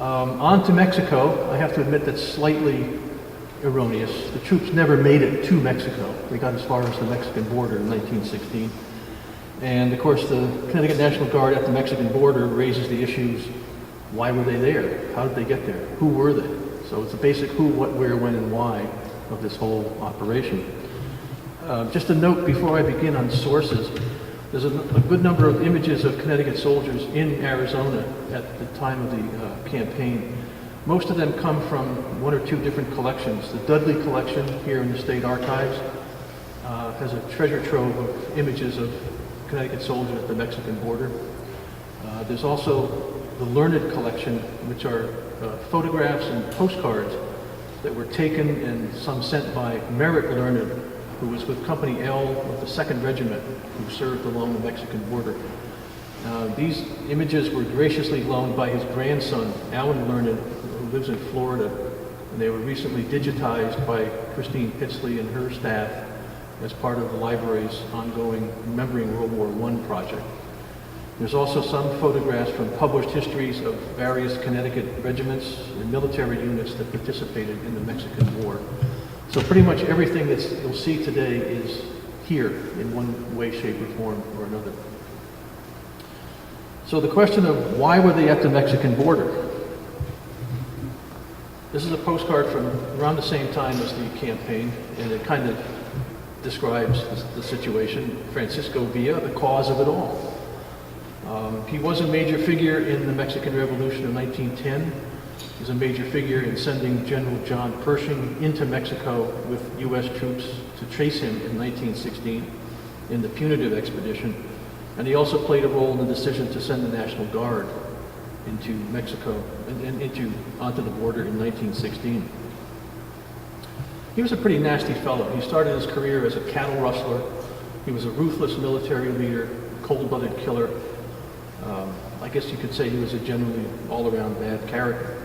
On to Mexico. I have to admit that's slightly erroneous. The troops never made it to Mexico. They got as far as the Mexican border in 1916. And of course, the Connecticut National Guard at the Mexican border raises the issues: why were they there? How did they get there? Who were they? So it's a basic who, what, where, when, and why of this whole operation. Just a note before I begin on sources: there's a good number of images of Connecticut soldiers in Arizona at the time of the campaign. Most of them come from one or two different collections. The Dudley collection here in the State Archives has a treasure trove of images of Connecticut soldiers at the Mexican border. There's also the Learned collection, which are photographs and postcards that were taken and some sent by Merritt Learned, who was with Company L of the 2nd Regiment, who served along the Mexican border. These images were graciously loaned by his grandson, Alan Learned, who lives in Florida, and they were recently digitized by Christine Pitsley and her staff as part of the library's ongoing Remembering World War I project. There's also some photographs from published histories of various Connecticut regiments and military units that participated in the Mexican War. So pretty much everything that you'll see today is here in one way, shape, or form or another. So the question of why were they at the Mexican border? This is a postcard from around the same time as the campaign, and it kind of describes the situation. Francisco Villa, the cause of it all. He was a major figure in the Mexican Revolution of 1910. He was a major figure in sending General John Pershing into Mexico with U.S. troops to chase him in 1916 in the Punitive Expedition. And he also played a role in the decision to send the National Guard into Mexico and onto the border in 1916. He was a pretty nasty fellow. He started his career as a cattle rustler. He was a ruthless military leader, cold-blooded killer. I guess you could say he was a generally all-around bad character.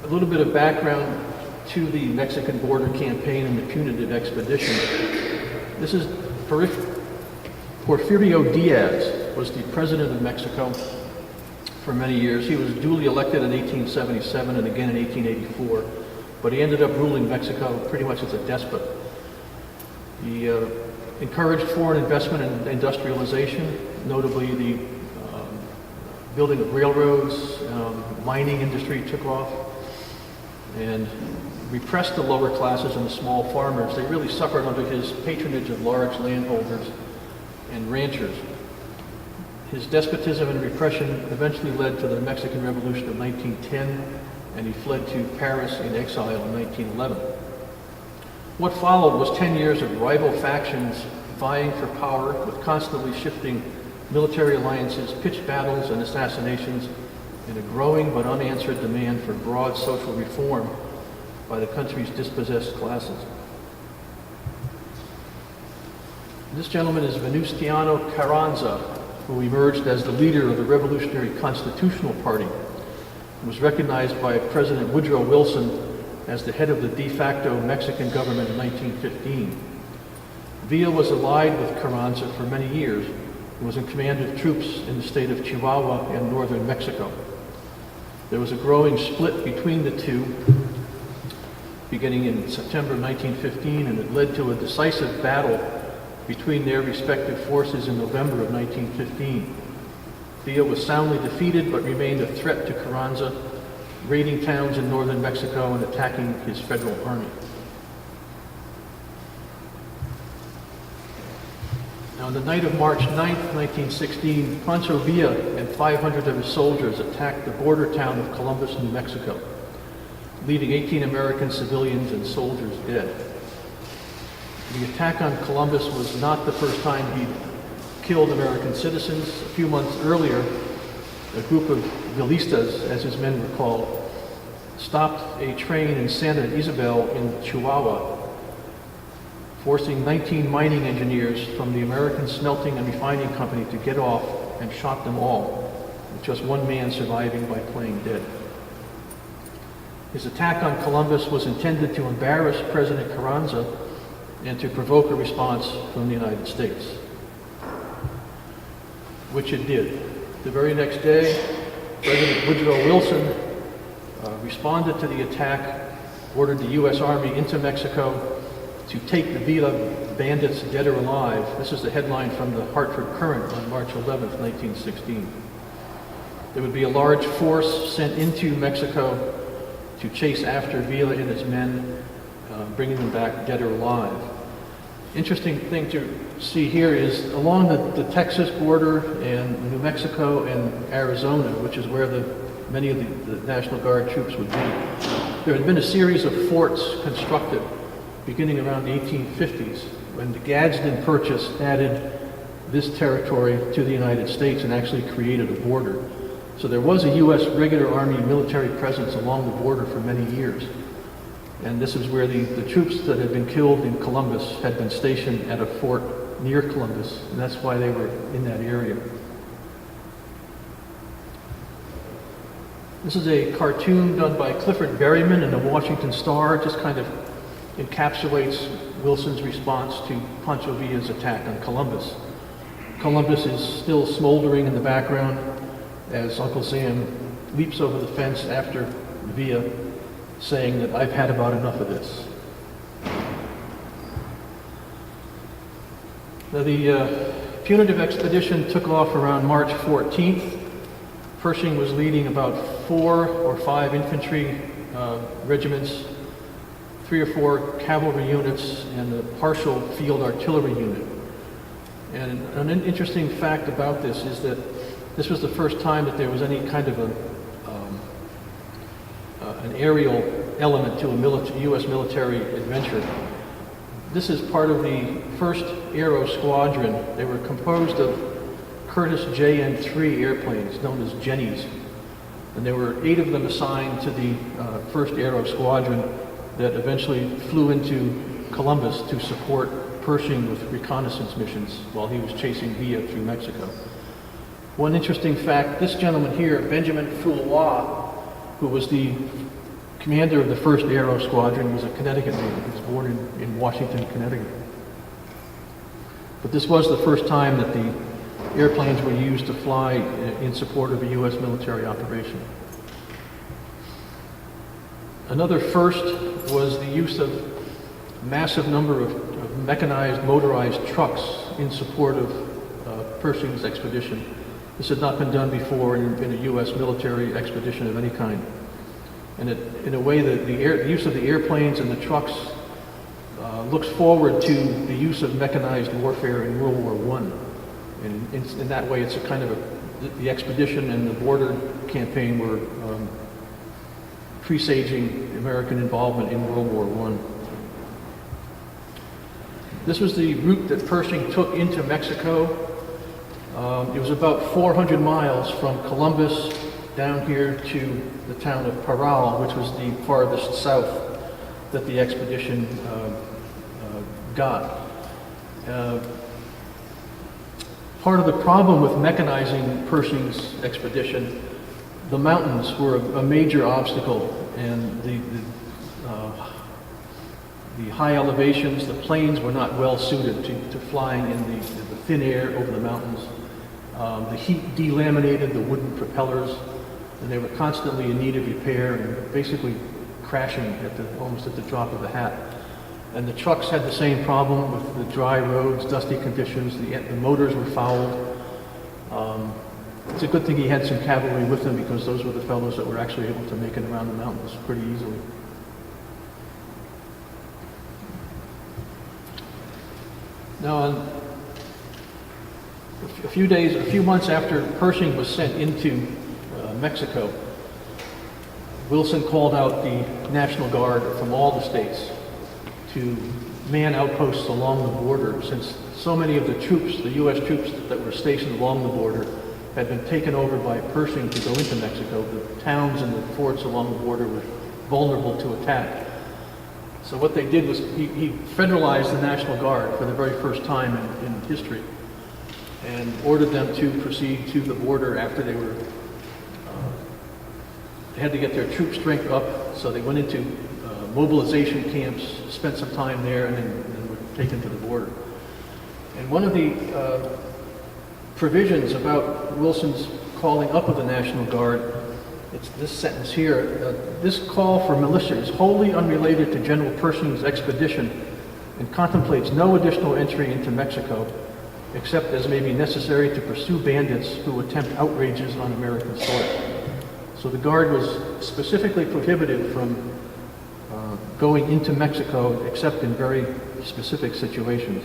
A little bit of background to the Mexican border campaign and the Punitive Expedition. This is Porfirio Diaz was the president of Mexico for many years. He was duly elected in 1877 and again in 1884, but he ended up ruling Mexico pretty much as a despot. He encouraged foreign investment and industrialization, notably the building of railroads. Mining industry took off, and repressed the lower classes and the small farmers. They really suffered under his patronage of large landholders and ranchers. His despotism and repression eventually led to the Mexican Revolution of 1910, and he fled to Paris in exile in 1911. What followed was 10 years of rival factions vying for power with constantly shifting military alliances, pitched battles and assassinations, and a growing but unanswered demand for broad social reform by the country's dispossessed classes. This gentleman is Venustiano Carranza, who emerged as the leader of the Revolutionary Constitutional Party and was recognized by President Woodrow Wilson as the head of the de facto Mexican government in 1915. Villa was allied with Carranza for many years and was in command of troops in the state of Chihuahua and northern Mexico. There was a growing split between the two beginning in September 1915, and it led to a decisive battle between their respective forces in November of 1915. Villa was soundly defeated but remained a threat to Carranza, raiding towns in northern Mexico and attacking his federal army. Now, on the night of March 9th, 1916, Pancho Villa and 500 of his soldiers attacked the border town of Columbus, New Mexico, leaving 18 American civilians and soldiers dead. The attack on Columbus was not the first time he'd killed American citizens. A few months earlier, a group of villistas, as his men were called, stopped a train in Santa Isabel in Chihuahua, forcing 19 mining engineers from the American Smelting and Refining Company to get off, and shot them all, with just one man surviving by playing dead. His attack on Columbus was intended to embarrass President Carranza and to provoke a response from the United States, which it did. The very next day, President Woodrow Wilson responded to the attack, ordered the U.S. Army into Mexico to take the Villa bandits dead or alive. This is the headline from the Hartford Courant on March 11th, 1916. There would be a large force sent into Mexico to chase after Villa and his men, bringing them back dead or alive. Interesting thing to see here is along the Texas border and New Mexico and Arizona, which is where many of the National Guard troops would be, there had been a series of forts constructed beginning around the 1850s when the Gadsden Purchase added this territory to the United States and actually created a border. So there was a U.S. regular Army military presence along the border for many years. And this is where the troops that had been killed in Columbus had been stationed at a fort near Columbus, and that's why they were in that area. This is a cartoon done by Clifford Berryman in the Washington Star. It just kind of encapsulates Wilson's response to Pancho Villa's attack on Columbus. Columbus is still smoldering in the background as Uncle Sam leaps over the fence after Villa, saying that I've had about enough of this. Now, the Punitive Expedition took off around March 14th. Pershing was leading about 4 or 5 infantry regiments, 3 or 4 cavalry units, and a partial field artillery unit. And an interesting fact about this is that this was the first time that there was any kind of an aerial element to a U.S. military adventure. This is part of the 1st Aero Squadron. They were composed of Curtiss JN-3 airplanes, known as Jennies. And there were 8 of them assigned to the 1st Aero Squadron that eventually flew into Columbus to support Pershing with reconnaissance missions while he was chasing Villa through Mexico. One interesting fact, this gentleman here, Benjamin Foulois, who was the commander of the 1st Aero Squadron, was a Connecticut native. He was born in Washington, Connecticut. But this was the first time that the airplanes were used to fly in support of a U.S. military operation. Another first was the use of a massive number of mechanized, motorized trucks in support of Pershing's expedition. This had not been done before in a U.S. military expedition of any kind. And in a way, the use of the airplanes and the trucks looks forward to the use of mechanized warfare in World War I. And in that way, it's a kind of the expedition and the border campaign were presaging American involvement in World War I. This was the route that Pershing took into Mexico. It was about 400 miles from Columbus down here to the town of Parral, which was the farthest south that the expedition got. Part of the problem with mechanizing Pershing's expedition, the mountains were a major obstacle, and the high elevations, the planes were not well suited to flying in the thin air over the mountains. The heat delaminated the wooden propellers, and they were constantly in need of repair and basically crashing almost at the drop of a hat. And the trucks had the same problem with the dry roads, dusty conditions. The motors were fouled. It's a good thing he had some cavalry with him, because those were the fellows that were actually able to make it around the mountains pretty easily. Now, a few months after Pershing was sent into Mexico, Wilson called out the National Guard from all the states to man outposts along the border, since so many of the troops, the U.S. troops that were stationed along the border, had been taken over by Pershing to go into Mexico. The towns and the forts along the border were vulnerable to attack. So what they did was he federalized the National Guard for the very first time in history, and ordered them to proceed to the border after they had to get their troop strength up. So they went into mobilization camps, spent some time there, and then were taken to the border. And one of the provisions about Wilson's calling up of the National Guard. It's this sentence here. This call for militia is wholly unrelated to General Pershing's expedition and contemplates no additional entry into Mexico, except as may be necessary to pursue bandits who attempt outrages on American soil. So the Guard was specifically prohibited from going into Mexico except in very specific situations.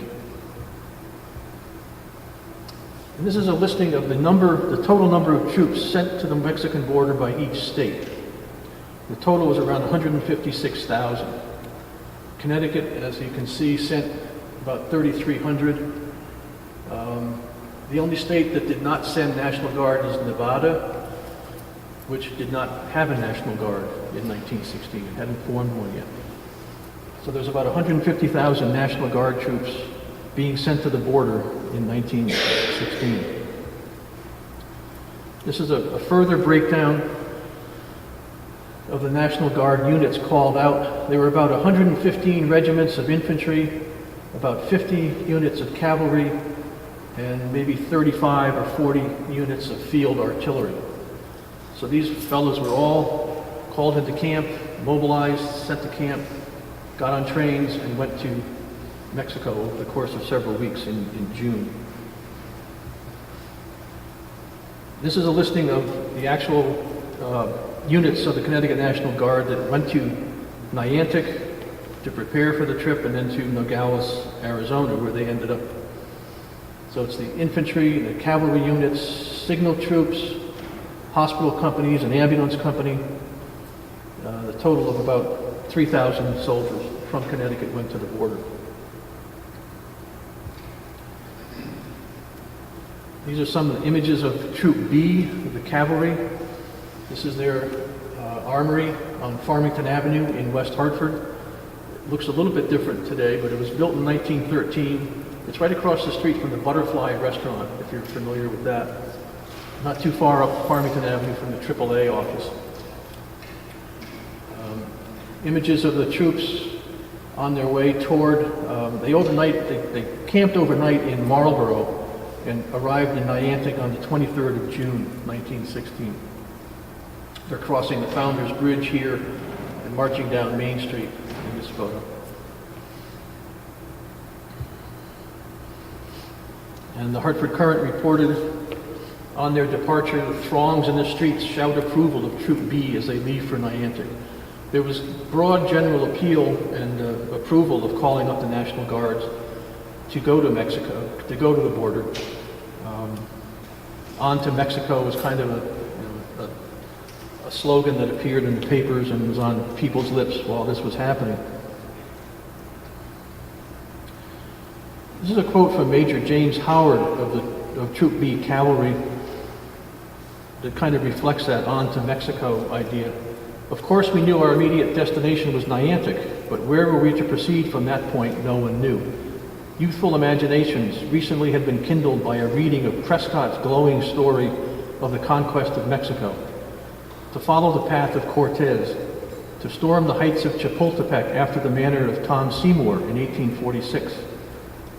And this is a listing of the total number of troops sent to the Mexican border by each state. The total was around 156,000. Connecticut, as you can see, sent about 3,300. The only state that did not send National Guard is Nevada, which did not have a National Guard in 1916. It hadn't formed one yet. So there's about 150,000 National Guard troops being sent to the border in 1916. This is a further breakdown of the National Guard units called out. There were about 115 regiments of infantry, about 50 units of cavalry, and maybe 35 or 40 units of field artillery. So these fellows were all called into camp, mobilized, sent to camp, got on trains, and went to Mexico over the course of several weeks in June. This is a listing of the actual units of the Connecticut National Guard that went to Niantic to prepare for the trip, and then to Nogales, Arizona, where they ended up. So it's the infantry, the cavalry units, signal troops, hospital companies, an ambulance company. The total of about 3,000 soldiers from Connecticut went to the border. These are some of the images of Troop B, the cavalry. This is their armory on Farmington Avenue in West Hartford. It looks a little bit different today, but it was built in 1913. It's right across the street from the Butterfly restaurant, if you're familiar with that. Not too far up Farmington Avenue from the AAA office. Images of the troops on their way toward, they camped overnight in Marlborough and arrived in Niantic on the 23rd of June, 1916. They're crossing the Founders Bridge here and marching down Main Street in this photo. And the Hartford Courant reported on their departure, throngs in the streets shout approval of Troop B as they leave for Niantic. There was broad general appeal and approval of calling up the National Guards to go to Mexico, to go to the border. On to Mexico was kind of a slogan that appeared in the papers and was on people's lips while this was happening. This is a quote from Major James Howard of Troop B Cavalry that kind of reflects that on to Mexico idea. Of course, we knew our immediate destination was Niantic, but where were we to proceed from that point, no one knew. Youthful imaginations recently had been kindled by a reading of Prescott's glowing story of the conquest of Mexico. To follow the path of Cortez, to storm the heights of Chapultepec after the manner of Tom Seymour in 1846,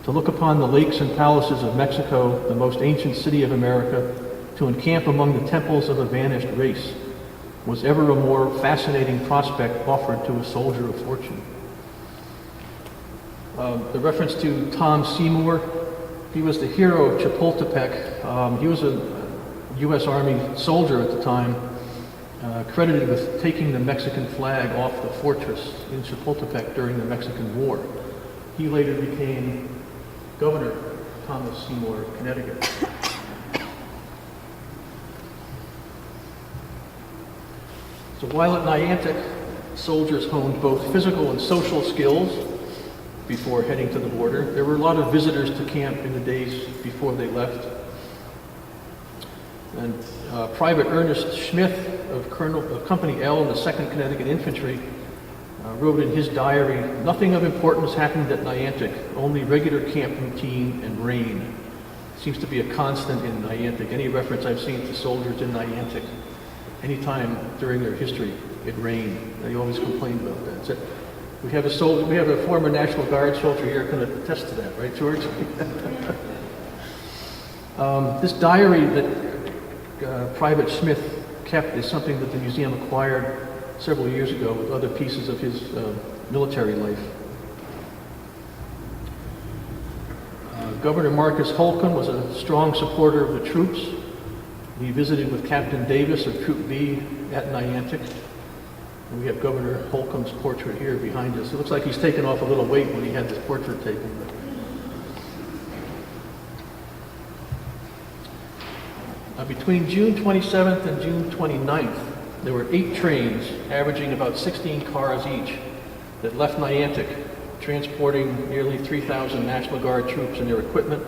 to look upon the lakes and palaces of Mexico, the most ancient city of America, to encamp among the temples of a vanished race, was ever a more fascinating prospect offered to a soldier of fortune. The reference to Tom Seymour, he was the hero of Chapultepec. He was a U.S. Army soldier at the time, credited with taking the Mexican flag off the fortress in Chapultepec during the Mexican War. He later became Governor Thomas Seymour of Connecticut. So while at Niantic, soldiers honed both physical and social skills before heading to the border. There were a lot of visitors to camp in the days before they left. And Private Ernest Smith of Company L in the 2nd Connecticut Infantry wrote in his diary, "Nothing of importance happened at Niantic, only regular camp routine and rain." Seems to be a constant in Niantic. Any reference I've seen to soldiers in Niantic, anytime during their history, it rained. They always complained about that. So we have a former National Guard soldier here can attest to that, right, George? This diary that Private Smith kept is something that the museum acquired several years ago with other pieces of his military life. Governor Marcus Holcomb was a strong supporter of the troops. He visited with Captain Davis of Troop B at Niantic. And we have Governor Holcomb's portrait here behind us. It looks like he's taken off a little weight when he had this portrait taken. Between June 27th and June 29th, there were 8 trains, averaging about 16 cars each, that left Niantic, transporting nearly 3,000 National Guard troops and their equipment,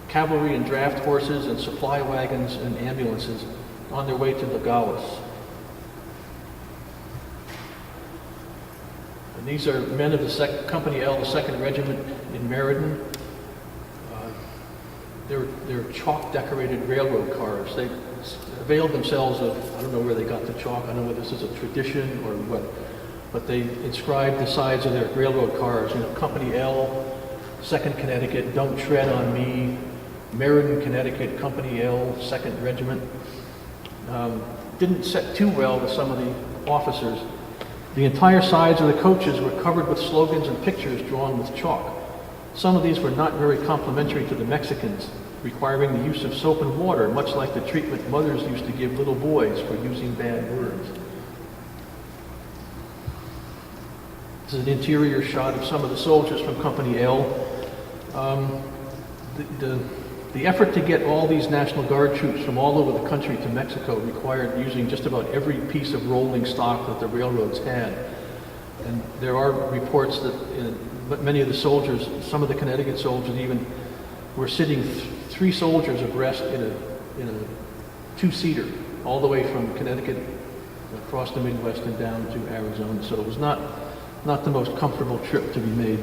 cavalry and draft horses, and supply wagons and ambulances on their way to Nogales. And these are men of the Company L, the 2nd Regiment in Meriden. They're chalk-decorated railroad cars. They availed themselves of, I don't know where they got the chalk, I don't know whether this is a tradition or what, but they inscribed the sides of their railroad cars, Company L, 2nd Connecticut, Don't Tread on Me, Meriden, Connecticut, Company L, 2nd Regiment. Didn't set too well with some of the officers. The entire sides of the coaches were covered with slogans and pictures drawn with chalk. Some of these were not very complimentary to the Mexicans, requiring the use of soap and water, much like the treatment mothers used to give little boys for using bad words. This is an interior shot of some of the soldiers from Company L. The effort to get all these National Guard troops from all over the country to Mexico required using just about every piece of rolling stock that the railroads had. And there are reports that many of the soldiers, some of the Connecticut soldiers even, were sitting 3 soldiers abreast in a 2-seater all the way from Connecticut across the Midwest and down to Arizona. So it was not the most comfortable trip to be made.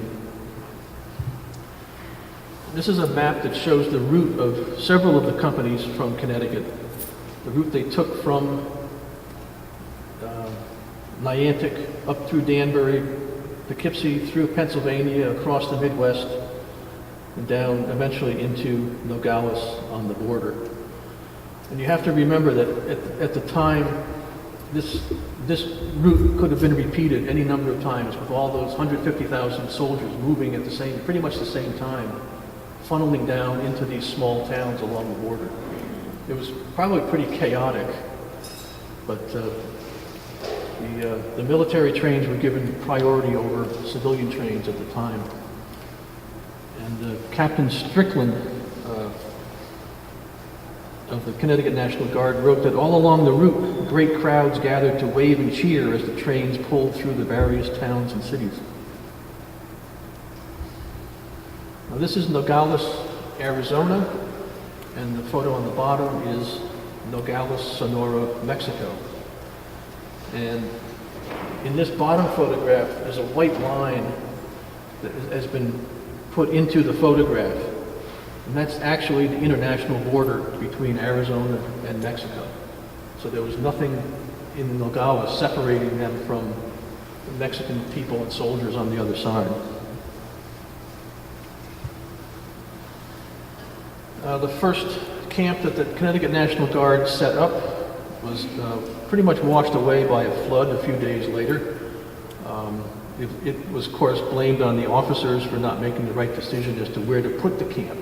This is a map that shows the route of several of the companies from Connecticut. The route they took from Niantic up through Danbury, Poughkeepsie, through Pennsylvania, across the Midwest, and down eventually into Nogales on the border. And you have to remember that at the time, this route could have been repeated any number of times with all those 150,000 soldiers moving at pretty much the same time, funneling down into these small towns along the border. It was probably pretty chaotic, but the military trains were given priority over civilian trains at the time. And Captain Strickland of the Connecticut National Guard wrote that all along the route, great crowds gathered to wave and cheer as the trains pulled through the various towns and cities. Now, this is Nogales, Arizona, and the photo on the bottom is Nogales, Sonora, Mexico. And in this bottom photograph, there's a white line that has been put into the photograph. And that's actually the international border between Arizona and Mexico. So there was nothing in Nogales separating them from the Mexican people and soldiers on the other side. The first camp that the Connecticut National Guard set up was pretty much washed away by a flood a few days later. It was, of course, blamed on the officers for not making the right decision as to where to put the camp.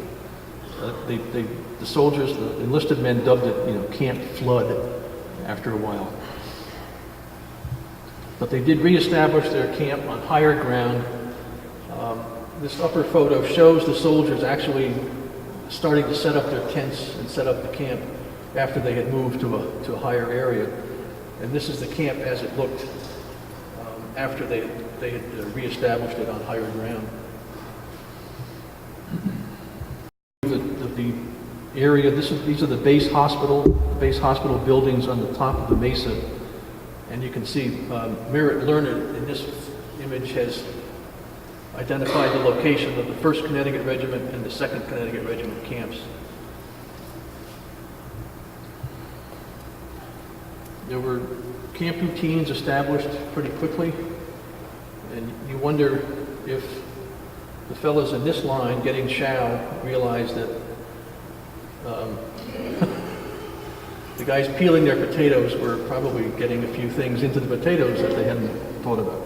The soldiers, the enlisted men, dubbed it, Camp Flood after a while. But they did reestablish their camp on higher ground. This upper photo shows the soldiers actually starting to set up their tents and set up the camp after they had moved to a higher area. And this is the camp as it looked after they had reestablished it on higher ground. The area, these are the base hospital buildings on the top of the mesa. And you can see Merritt Lerner in this image has identified the location of the 1st Connecticut Regiment and the 2nd Connecticut Regiment camps. There were camp routines established pretty quickly, and you wonder if the fellows in this line getting chow realized that the guys peeling their potatoes were probably getting a few things into the potatoes that they hadn't thought about.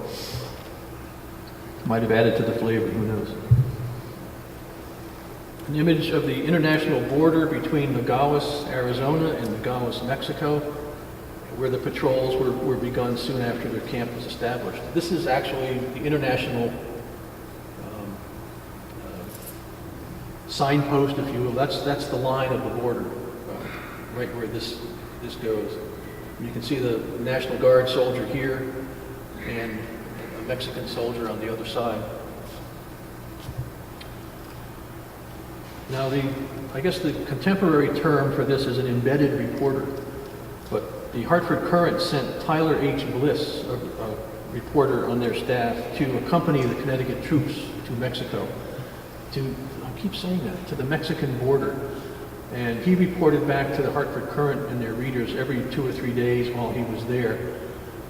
Might have added to the flavor, who knows. An image of the international border between Nogales, Arizona and Nogales, Mexico, where the patrols were begun soon after their camp was established. This is actually the international signpost, if you will. That's the line of the border, right where this goes. You can see the National Guard soldier here and a Mexican soldier on the other side. Now, I guess the contemporary term for this is an embedded reporter, but the Hartford Courant sent Tyler H. Bliss, a reporter on their staff, to accompany the Connecticut troops to Mexico, I keep saying that, to the Mexican border. And he reported back to the Hartford Courant and their readers every 2 or 3 days while he was there,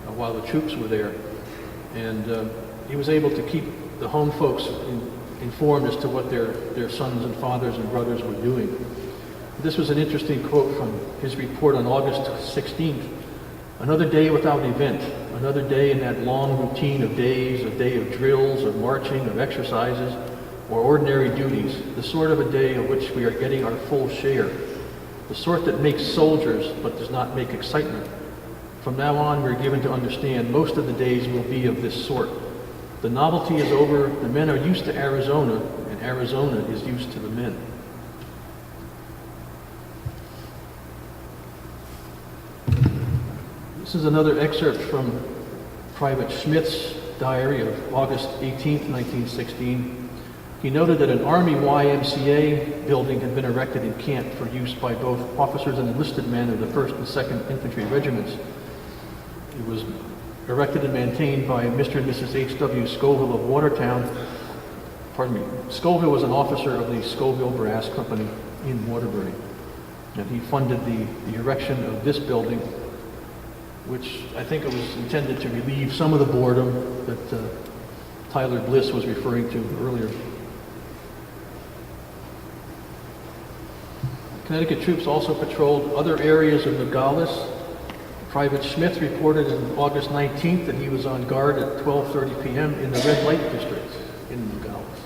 while the troops were there. And he was able to keep the home folks informed as to what their sons and fathers and brothers were doing. This was an interesting quote from his report on August 16th. Another day without event, another day in that long routine of days, a day of drills, of marching, of exercises, or ordinary duties, the sort of a day of which we are getting our full share, the sort that makes soldiers but does not make excitement. From now on, we're given to understand most of the days will be of this sort. The novelty is over, the men are used to Arizona, and Arizona is used to the men. This is another excerpt from Private Schmidt's diary of August 18th, 1916. He noted that an Army YMCA building had been erected in camp for use by both officers and enlisted men of the 1st and 2nd Infantry Regiments. It was erected and maintained by Mr. and Mrs. H.W. Scoville of Watertown. Pardon me. Scoville was an officer of the Scoville Brass Company in Waterbury. And he funded the erection of this building, which I think it was intended to relieve some of the boredom that Tyler Bliss was referring to earlier. Connecticut troops also patrolled other areas of Nogales. Private Smith reported on August 19th that he was on guard at 12:30 p.m. in the red light district in Nogales.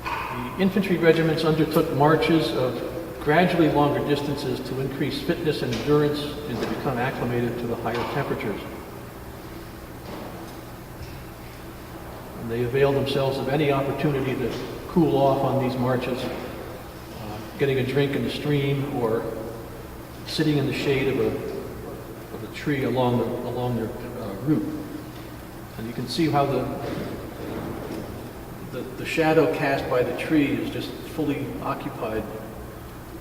The infantry regiments undertook marches of gradually longer distances to increase fitness and endurance and to become acclimated to the higher temperatures. And they availed themselves of any opportunity to cool off on these marches, getting a drink in the stream or sitting in the shade of a tree along their route. And you can see how the shadow cast by the tree is just fully occupied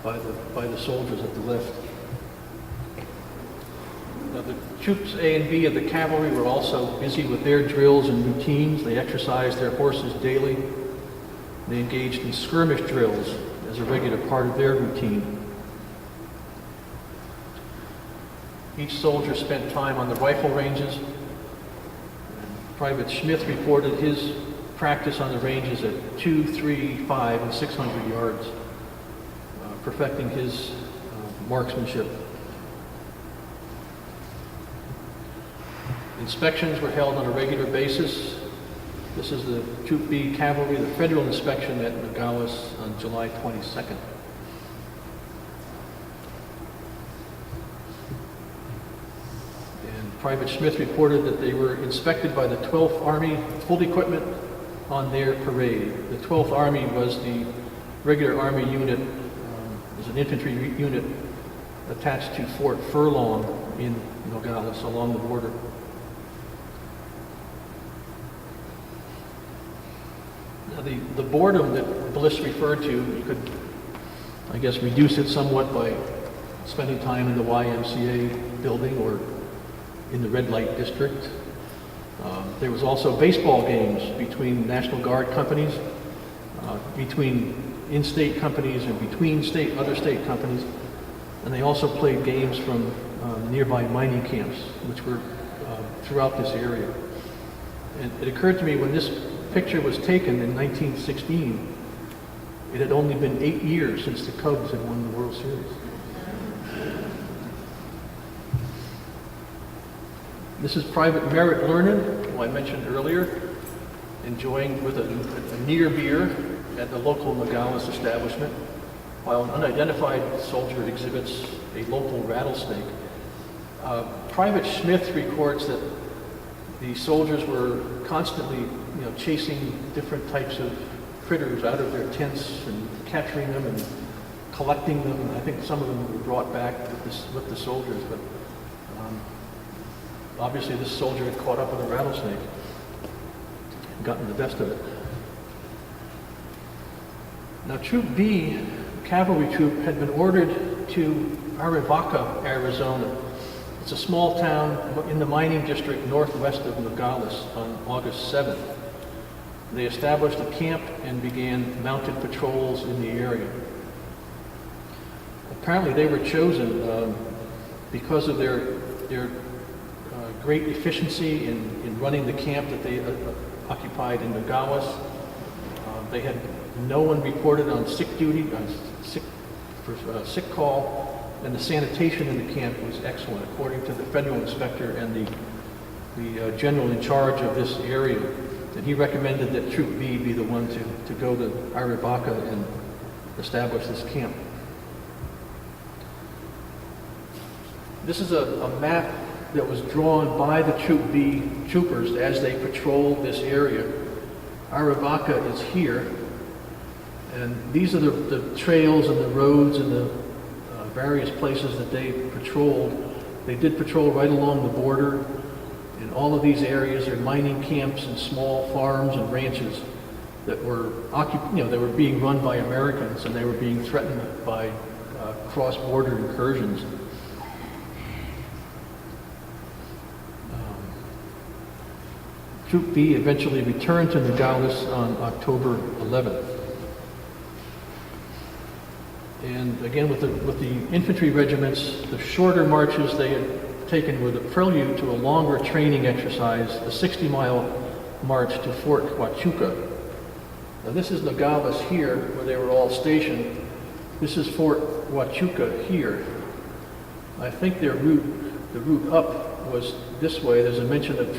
by the soldiers at the left. Now, the troops A and B of the cavalry were also busy with their drills and routines. They exercised their horses daily. They engaged in skirmish drills as a regular part of their routine. Each soldier spent time on the rifle ranges. Private Smith reported his practice on the ranges at 2, 3, 5, and 600 yards, perfecting his marksmanship. Inspections were held on a regular basis. This is the Troop B Cavalry, the federal inspection at Nogales on July 22nd. And Private Smith reported that they were inspected by the 12th Army full equipment on their parade. The 12th Army was the regular Army unit, was an infantry unit attached to Fort Furlong in Nogales along the border. Now, the boredom that Bliss referred to, you could, I guess, reduce it somewhat by spending time in the YMCA building or in the red light district. There was also baseball games between National Guard companies, between in-state companies and between other state companies. And they also played games from nearby mining camps, which were throughout this area. And it occurred to me when this picture was taken in 1916, It had only been 8 years since the Cubs had won the World Series. This is Private Merritt Learned, who I mentioned earlier, enjoying with a near beer at the local Nogales establishment, while an unidentified soldier exhibits a local rattlesnake. Private Smith records that the soldiers were constantly, chasing different types of critters out of their tents and capturing them and collecting them. I think some of them were brought back with the soldiers, but obviously this soldier had caught up with a rattlesnake and gotten the best of it. Now, Troop B, cavalry troop, had been ordered to Arivaca, Arizona. It's a small town in the mining district northwest of Nogales on August 7th. They established a camp and began mounted patrols in the area. Apparently they were chosen because of their great efficiency in running the camp that they occupied in Nogales. They had no one reported on sick duty, sick call, and the sanitation in the camp was excellent, according to the federal inspector and the general in charge of this area. And he recommended that Troop B be the one to go to Arivaca and establish this camp. This is a map that was drawn by the Troop B troopers as they patrolled this area. Arivaca is here, and these are the trails and the roads and the various places that they patrolled. They did patrol right along the border. In all of these areas are mining camps and small farms and ranches that were they were being run by Americans, and they were being threatened by cross-border incursions. Troop B eventually returned to Nogales on October 11th. And again, with the infantry regiments, the shorter marches they had taken were the prelude to a longer training exercise, the 60-mile march to Fort Huachuca. Now this is Nogales here, where they were all stationed. This is Fort Huachuca here. I think the route up was this way. There's a mention of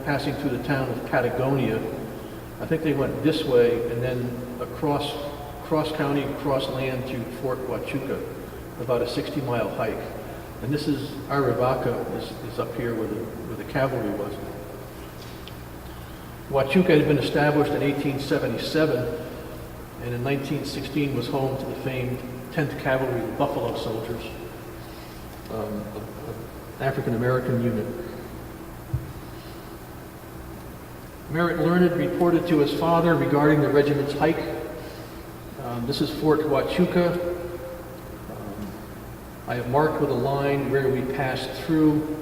passing through the town of Patagonia. I think they went this way and then across county, across land to Fort Huachuca, about a 60-mile hike. And this is Arivaca, is up here where the cavalry was. Huachuca had been established in 1877, and in 1916 was home to the famed 10th Cavalry Buffalo Soldiers, an African-American unit. Merritt Learned reported to his father regarding the regiment's hike. This is Fort Huachuca. I have marked with a line where we passed through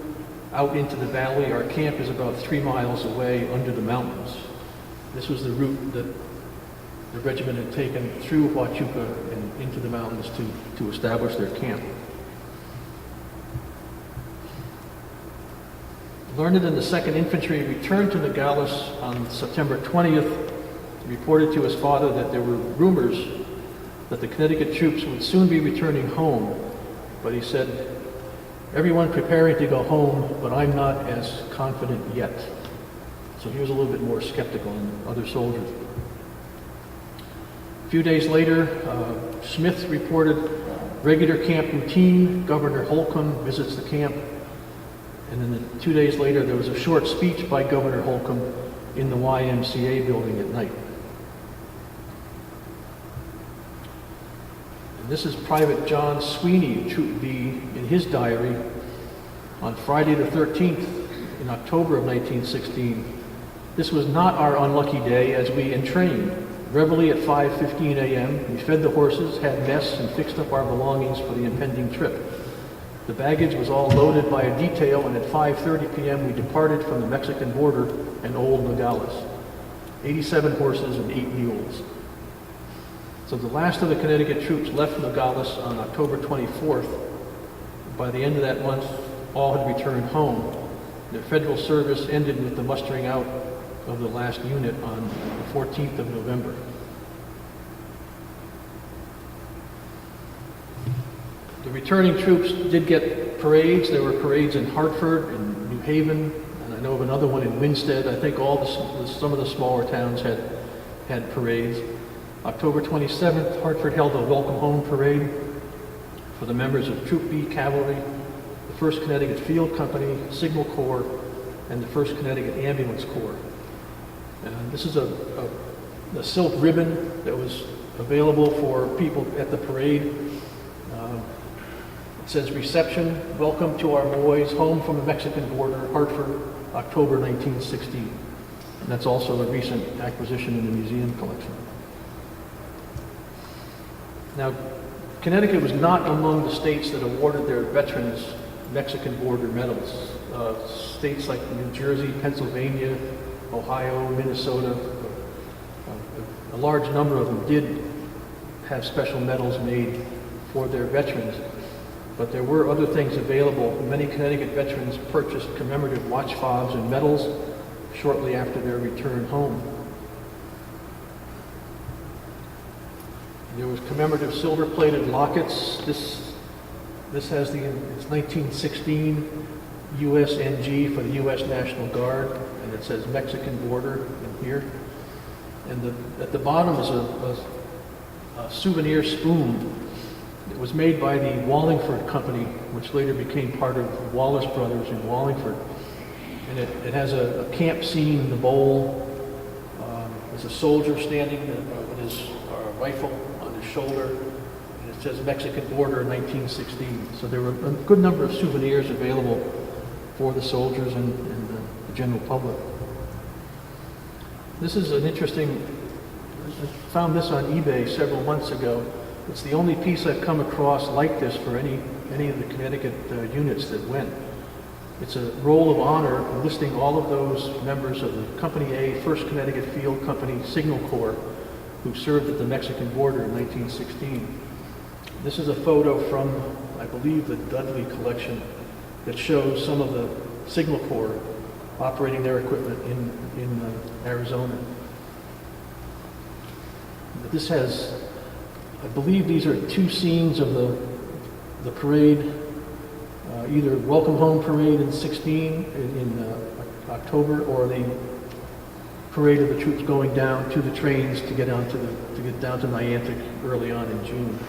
out into the valley. Our camp is about 3 miles away under the mountains. This was the route that the regiment had taken through Huachuca and into the mountains to establish their camp. Learned in the 2nd Infantry returned to Nogales on September 20th, reported to his father that there were rumors that the Connecticut troops would soon be returning home. But he said, everyone preparing to go home, but I'm not as confident yet. So he was a little bit more skeptical than other soldiers. A few days later, Smith reported regular camp routine. Governor Holcomb visits the camp. And then 2 days later, there was a short speech by Governor Holcomb in the YMCA building at night. This is Private John Sweeney, Troop B, in his diary on Friday the 13th in October of 1916. This was not our unlucky day as we entrained. Reveille at 5:15 a.m. We fed the horses, had mess, and fixed up our belongings for the impending trip. The baggage was all loaded by a detail, and at 5:30 p.m. we departed from the Mexican border and Old Nogales. 87 horses and 8 mules. So the last of the Connecticut troops left Nogales on October 24th. By the end of that month, all had returned home. Their federal service ended with the mustering out of the last unit on the 14th of November. returning troops did get parades. There were parades in Hartford, in New Haven, and I know of another one in Winstead. I think some of the smaller towns had parades. October 27th, Hartford held a welcome home parade for the members of Troop B Cavalry, the 1st Connecticut Field Company, Signal Corps, and the 1st Connecticut Ambulance Corps. And this is a silk ribbon that was available for people at the parade. It says, "Reception, welcome to our boys home from the Mexican border, Hartford, October 1916. And that's also a recent acquisition in the museum collection. Now, Connecticut was not among the states that awarded their veterans Mexican border medals. States like New Jersey, Pennsylvania, Ohio, Minnesota, a large number of them did have special medals made for their veterans. But there were other things available. Many Connecticut veterans purchased commemorative watch fobs and medals shortly after their return home. There was commemorative silver-plated lockets. This has it's 1916 USNG for the U.S. National Guard, and it says Mexican border in here. And at the bottom is a souvenir spoon. It was made by the Wallingford Company, which later became part of Wallace Brothers in Wallingford. And it has a camp scene in the bowl. There's a soldier standing with his rifle on his shoulder, and it says Mexican border 1916. So there were a good number of souvenirs available for the soldiers and the general public. This is an interesting, I found this on eBay several months ago. It's the only piece I've come across like this for any of the Connecticut units that went. It's a roll of honor listing all of those members of the Company A, 1st Connecticut Field Company Signal Corps, who served at the Mexican border in 1916. This is a photo from, I believe, the Dudley collection that shows some of the Signal Corps operating their equipment in Arizona. But this has, I believe these are two scenes of the parade, either Welcome Home Parade in 16 in October, or the parade of the troops going down to the trains to get down to Niantic early on in June.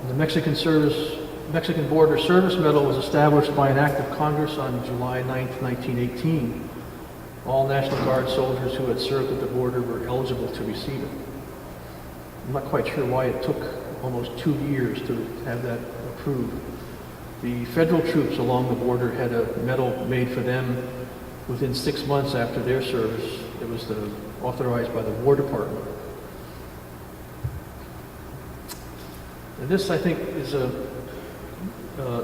The Mexican Border Service Medal was established by an act of Congress on July 9, 1918. All National Guard soldiers who had served at the border were eligible to receive it. I'm not quite sure why it took almost 2 years to have that approved. The federal troops along the border had a medal made for them within 6 months after their service. It was authorized by the War Department. And this, I think, is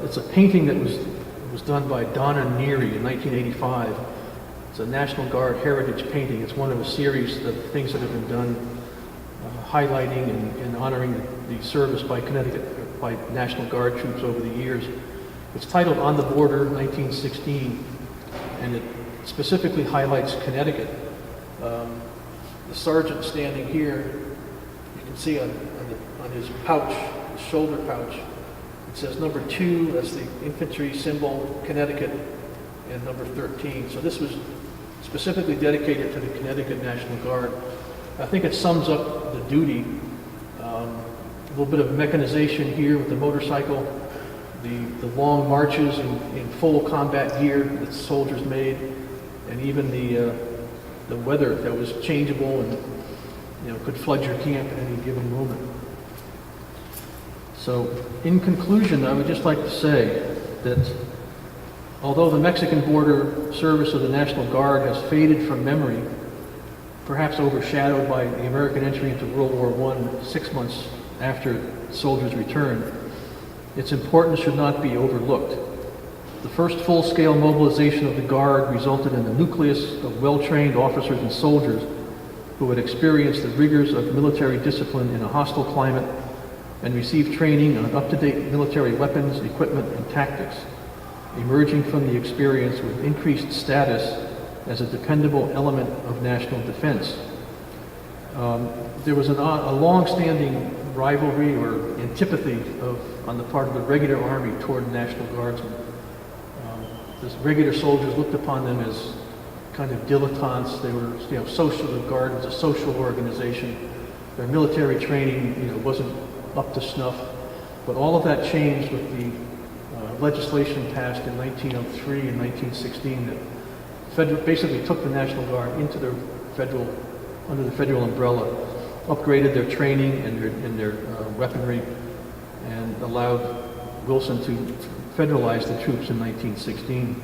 it's a painting that was done by Donna Neary in 1985. It's a National Guard heritage painting. It's one of a series of things that have been done highlighting and honoring the service by National Guard troops over the years. It's titled On the Border 1916, and it specifically highlights Connecticut. The sergeant standing here, you can see on his pouch, his shoulder pouch, it says number 2, that's the infantry symbol, Connecticut, and number 13. So this was specifically dedicated to the Connecticut National Guard. I think it sums up the duty. A little bit of mechanization here with the motorcycle, the long marches in full combat gear that soldiers made, and even the weather that was changeable and could flood your camp at any given moment. So, in conclusion, I would just like to say that although the Mexican border service of the National Guard has faded from memory, perhaps overshadowed by the American entry into World War I 6 months after soldiers returned, its importance should not be overlooked. The first full-scale mobilization of the Guard resulted in a nucleus of well-trained officers and soldiers who had experienced the rigors of military discipline in a hostile climate and received training on up-to-date military weapons, equipment, and tactics, emerging from the experience with increased status as a dependable element of national defense. There was a long-standing rivalry or antipathy on the part of the regular army toward National Guardsmen. The regular soldiers looked upon them as kind of dilettantes. They were, social. The Guard was a social organization. Their military training, wasn't up to snuff. But all of that changed with the legislation passed in 1903 and 1916 that basically took the National Guard into under the federal umbrella, upgraded their training and their weaponry, and allowed Wilson to federalize the troops in 1916.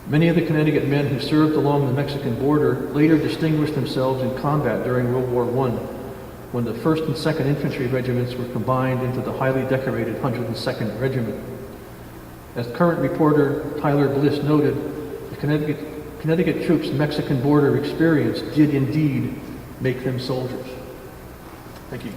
Many of the Connecticut men who served along the Mexican border later distinguished themselves in combat during World War I, when the 1st and 2nd Infantry regiments were combined into the highly decorated 102nd Regiment. As current reporter Tyler Bliss noted, the Connecticut troops' Mexican border experience did indeed make them soldiers. Thank you.